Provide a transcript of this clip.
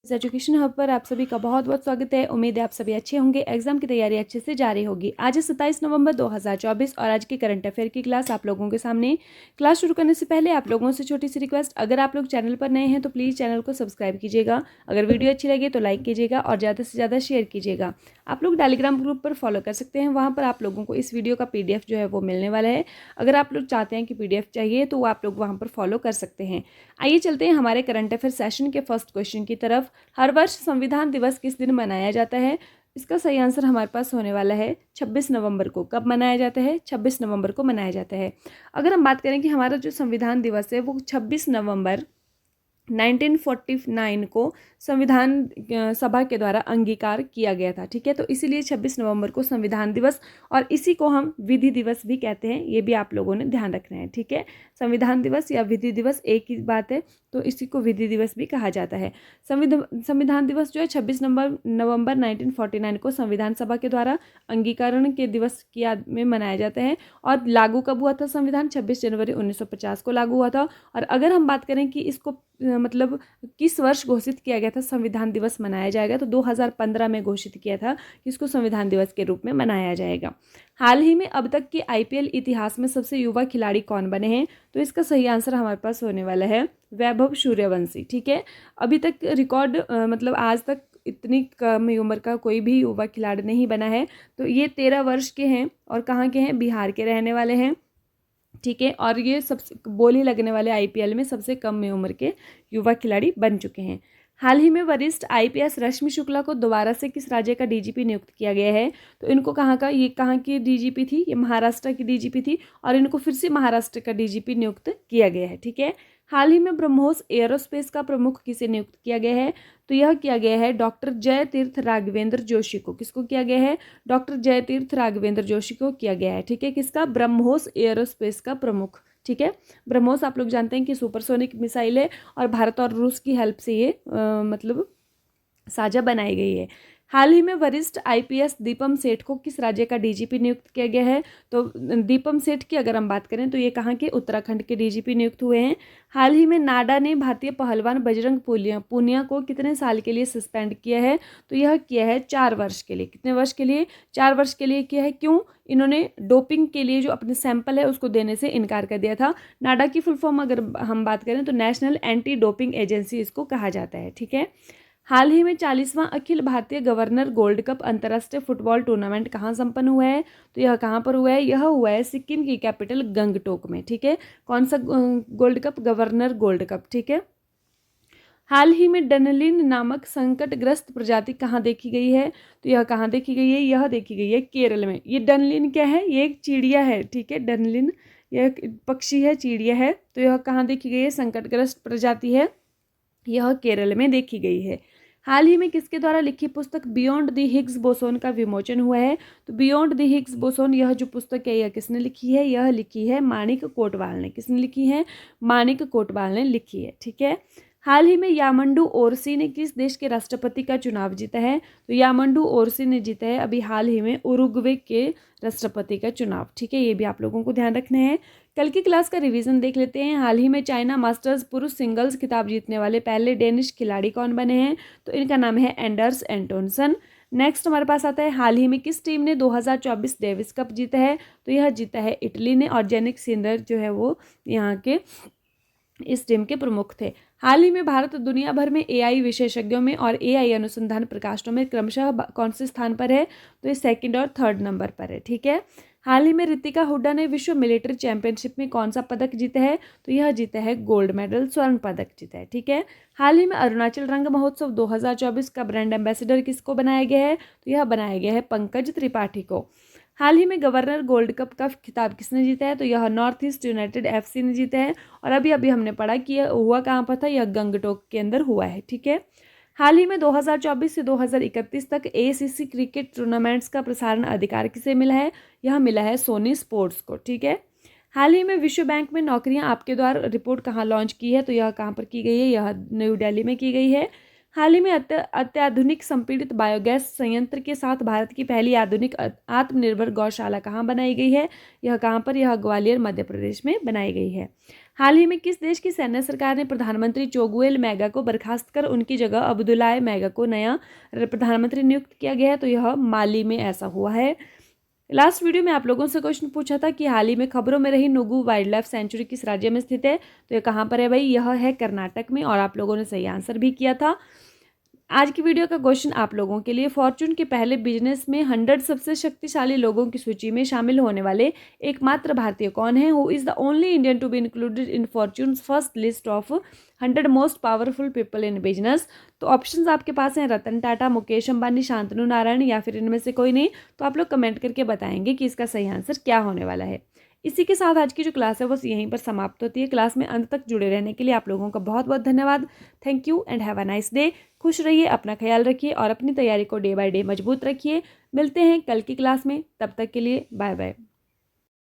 इस education hub पर आप सभी का बहुत बहुत स्वागत है। उम्मीद है आप सभी अच्छे होंगे, एग्जाम की तैयारी अच्छे से जारी होगी। आज है 27 नवंबर 2024 और आज की करंट अफेयर की क्लास आप लोगों के सामने। क्लास शुरू करने से पहले आप लोगों से छोटी सी रिक्वेस्ट, अगर आप लोग चैनल पर नए हैं तो प्लीज़ चैनल को सब्सक्राइब कीजिएगा। अगर वीडियो अच्छी लगे तो लाइक कीजिएगा और ज़्यादा से ज़्यादा शेयर कीजिएगा। आप लोग टेलीग्राम ग्रुप पर फॉलो कर सकते हैं, वहाँ पर आप लोगों को इस वीडियो का PDF जो है वो मिलने वाला है। अगर आप लोग चाहते हैं कि PDF चाहिए तो आप लोग वहाँ पर फॉलो कर सकते हैं। आइए चलते हैं हमारे करंट अफेयर सेशन के फर्स्ट क्वेश्चन की तरफ। हर वर्ष संविधान दिवस किस दिन मनाया जाता है? इसका सही आंसर हमारे पास होने वाला है 26 नवंबर को। कब मनाया जाता है? 26 नवंबर को मनाया जाता है। अगर हम बात करें कि हमारा जो संविधान दिवस है वो 26 नवंबर 1949 को संविधान सभा के द्वारा अंगीकार किया गया था। ठीक है, तो इसीलिए 26 नवंबर को संविधान दिवस, और इसी को हम विधि दिवस भी कहते हैं। ये भी आप लोगों ने ध्यान रखना है। ठीक है, संविधान दिवस या विधि दिवस एक ही बात है, तो इसी को विधि दिवस भी कहा जाता है। संविधान दिवस जो है 26 नवंबर 1949 को संविधान सभा के द्वारा अंगीकरण के दिवस की याद में मनाया जाता है। और लागू कब हुआ था संविधान? 26 जनवरी 1950 को लागू हुआ था। और अगर हम बात करें कि इसको मतलब किस वर्ष घोषित किया गया था संविधान दिवस मनाया जाएगा, तो 2015 में घोषित किया था कि इसको संविधान दिवस के रूप में मनाया जाएगा। हाल ही में अब तक की IPL इतिहास में सबसे युवा खिलाड़ी कौन बने हैं? तो इसका सही आंसर हमारे पास होने वाला है वैभव सूर्यवंशी। ठीक है, अभी तक रिकॉर्ड मतलब आज तक इतनी कम उम्र का कोई भी युवा खिलाड़ी नहीं बना है। तो ये 13 वर्ष के हैं और कहाँ के हैं? बिहार के रहने वाले हैं। ठीक है, और ये सबसे बोली लगने वाले IPL में सबसे कम उम्र के युवा खिलाड़ी बन चुके हैं। हाल ही में वरिष्ठ IPS रश्मि शुक्ला को दोबारा से किस राज्य का DGP नियुक्त किया गया है? तो इनको कहाँ की DGP थी? ये महाराष्ट्र की DGP थी और इनको फिर से महाराष्ट्र का DGP नियुक्त किया गया है। ठीक है, हाल ही में ब्रह्मोस एयरोस्पेस का प्रमुख किसे नियुक्त किया गया है? तो यह किया गया है डॉक्टर जय तीर्थ राघवेंद्र जोशी को। किसको किया गया है? डॉक्टर जय तीर्थ राघवेंद्र जोशी को किया गया है। ठीक है, किसका? ब्रह्मोस एयरोस्पेस का प्रमुख। ठीक है, ब्रह्मोस आप लोग जानते हैं कि सुपरसोनिक मिसाइल है और भारत और रूस की हेल्प से ये मतलब साझा बनाई गई है। हाल ही में वरिष्ठ IPS दीपम सेठ को किस राज्य का DGP नियुक्त किया गया है? तो दीपम सेठ की अगर हम बात करें तो ये कहाँ के? उत्तराखंड के DGP नियुक्त हुए हैं। हाल ही में नाडा ने भारतीय पहलवान बजरंग पूनिया को कितने साल के लिए सस्पेंड किया है? तो यह किया है 4 वर्ष के लिए। कितने वर्ष के लिए? 4 वर्ष के लिए किया है। क्यों? इन्होंने डोपिंग के लिए जो अपने सैंपल है उसको देने से इनकार कर दिया था। नाडा की फुल फॉर्म अगर हम बात करें तो नेशनल एंटी डोपिंग एजेंसी इसको कहा जाता है। ठीक है, हाल ही में 40वां Akhil Bharatiya governor gold cup अंतर्राष्ट्रीय फुटबॉल टूर्नामेंट कहाँ संपन्न हुआ है? तो यह कहाँ पर हुआ है? यह हुआ है सिक्किम की कैपिटल गंगटोक में। ठीक है, कौन सा gold cup? Governor gold cup. ठीक है, हाल ही में डनलिन नामक संकटग्रस्त प्रजाति कहाँ देखी गई है? तो यह कहाँ देखी गई है? यह देखी गई है केरल में। ये डनलिन क्या है? ये एक चिड़िया है। ठीक है, डनलिन यह एक पक्षी है, चिड़िया है। तो यह कहाँ देखी गई है? संकटग्रस्त प्रजाति है, यह केरल में देखी गई है। हाल ही में किसके द्वारा लिखी पुस्तक बियॉन्ड द हिग्स बोसोन का विमोचन हुआ है? तो बियॉन्ड द हिग्स बोसोन यह जो पुस्तक है यह किसने लिखी है? यह लिखी है माणिक कोटवाल ने। किसने लिखी है? माणिक कोटवाल ने लिखी है। ठीक है, हाल ही में यामंडू ओरसी ने किस देश के राष्ट्रपति का चुनाव जीता है? तो यामंडू ओरसी ने जीता है अभी हाल ही में उरुग्वे के राष्ट्रपति का चुनाव। ठीक है, ये भी आप लोगों को ध्यान रखना है। कल की क्लास का रिवीजन देख लेते हैं। हाल ही में चाइना मास्टर्स पुरुष सिंगल्स खिताब जीतने वाले पहले डेनिश खिलाड़ी कौन बने हैं? तो इनका नाम है एंडर्स एंटोनसन। नेक्स्ट हमारे पास आता है हाल ही में किस टीम ने 2024 डेविस कप जीता है? तो यह जीता है इटली ने, और जेनिक सिनर जो है वो यहाँ के इस टीम के प्रमुख थे। हाल ही में भारत दुनिया भर में AI विशेषज्ञों में और AI अनुसंधान प्रकाशनों में क्रमशः कौन से स्थान पर है? तो ये 2nd और 3rd नंबर पर है। ठीक है, हाल ही में रितिका हुड्डा ने विश्व मिलिट्री चैंपियनशिप में कौन सा पदक जीता है? तो यह जीता है गोल्ड मेडल, स्वर्ण पदक जीता है। ठीक है, हाल ही में अरुणाचल रंग महोत्सव 2024 का ब्रांड एम्बेसडर किसको बनाया गया है? तो यह बनाया गया है पंकज त्रिपाठी को। हाल ही में गवर्नर गोल्ड कप का खिताब किसने जीता है? तो यह नॉर्थ ईस्ट यूनाइटेड FC ने जीता है, और अभी अभी हमने पढ़ा कि यह हुआ कहाँ पर था? यह गंगटोक के अंदर हुआ है। ठीक है, हाल ही में 2024 से 2031 तक ACC क्रिकेट टूर्नामेंट्स का प्रसारण अधिकार किसे मिला है? यह मिला है सोनी स्पोर्ट्स को। ठीक है, हाल ही में विश्व बैंक में नौकरियां आपके द्वारा रिपोर्ट कहाँ लॉन्च की है? तो यह कहाँ पर की गई है? यह न्यू दिल्ली में की गई है। हाल ही में अत्याधुनिक संपीड़ित बायोगैस संयंत्र के साथ भारत की पहली आधुनिक आत्मनिर्भर गौशाला कहाँ बनाई गई है? यह कहाँ पर? यह ग्वालियर मध्य प्रदेश में बनाई गई है। हाल ही में किस देश की सैन्य सरकार ने प्रधानमंत्री चोगुएल मैगा को बर्खास्त कर उनकी जगह अब्दुल्लाह मैगा को नया प्रधानमंत्री नियुक्त किया गया है? तो यह माली में ऐसा हुआ है। लास्ट वीडियो में आप लोगों से क्वेश्चन पूछा था कि हाल ही में खबरों में रही नुगु वाइल्ड लाइफ सेंचुरी किस राज्य में स्थित है? तो ये कहाँ पर है भाई? यह है कर्नाटक में, और आप लोगों ने सही आंसर भी किया था। आज की वीडियो का क्वेश्चन आप लोगों के लिए, फॉर्च्यून के पहले बिजनेस में 100 सबसे शक्तिशाली लोगों की सूची में शामिल होने वाले एकमात्र भारतीय कौन है? Who is the only Indian to be included in Fortune's first list of 100 most powerful people in business? तो ऑप्शंस आपके पास हैं रतन टाटा, मुकेश अंबानी, शांतनु नारायण, या फिर इनमें से कोई नहीं। तो आप लोग कमेंट करके बताएंगे कि इसका सही आंसर क्या होने वाला है। इसी के साथ आज की जो क्लास है वो यहीं पर समाप्त होती है। क्लास में अंत तक जुड़े रहने के लिए आप लोगों का बहुत बहुत धन्यवाद। Thank you and have a nice day. खुश रहिए, अपना ख्याल रखिए और अपनी तैयारी को डे बाय डे मजबूत रखिए। मिलते हैं कल की क्लास में, तब तक के लिए बाय बाय।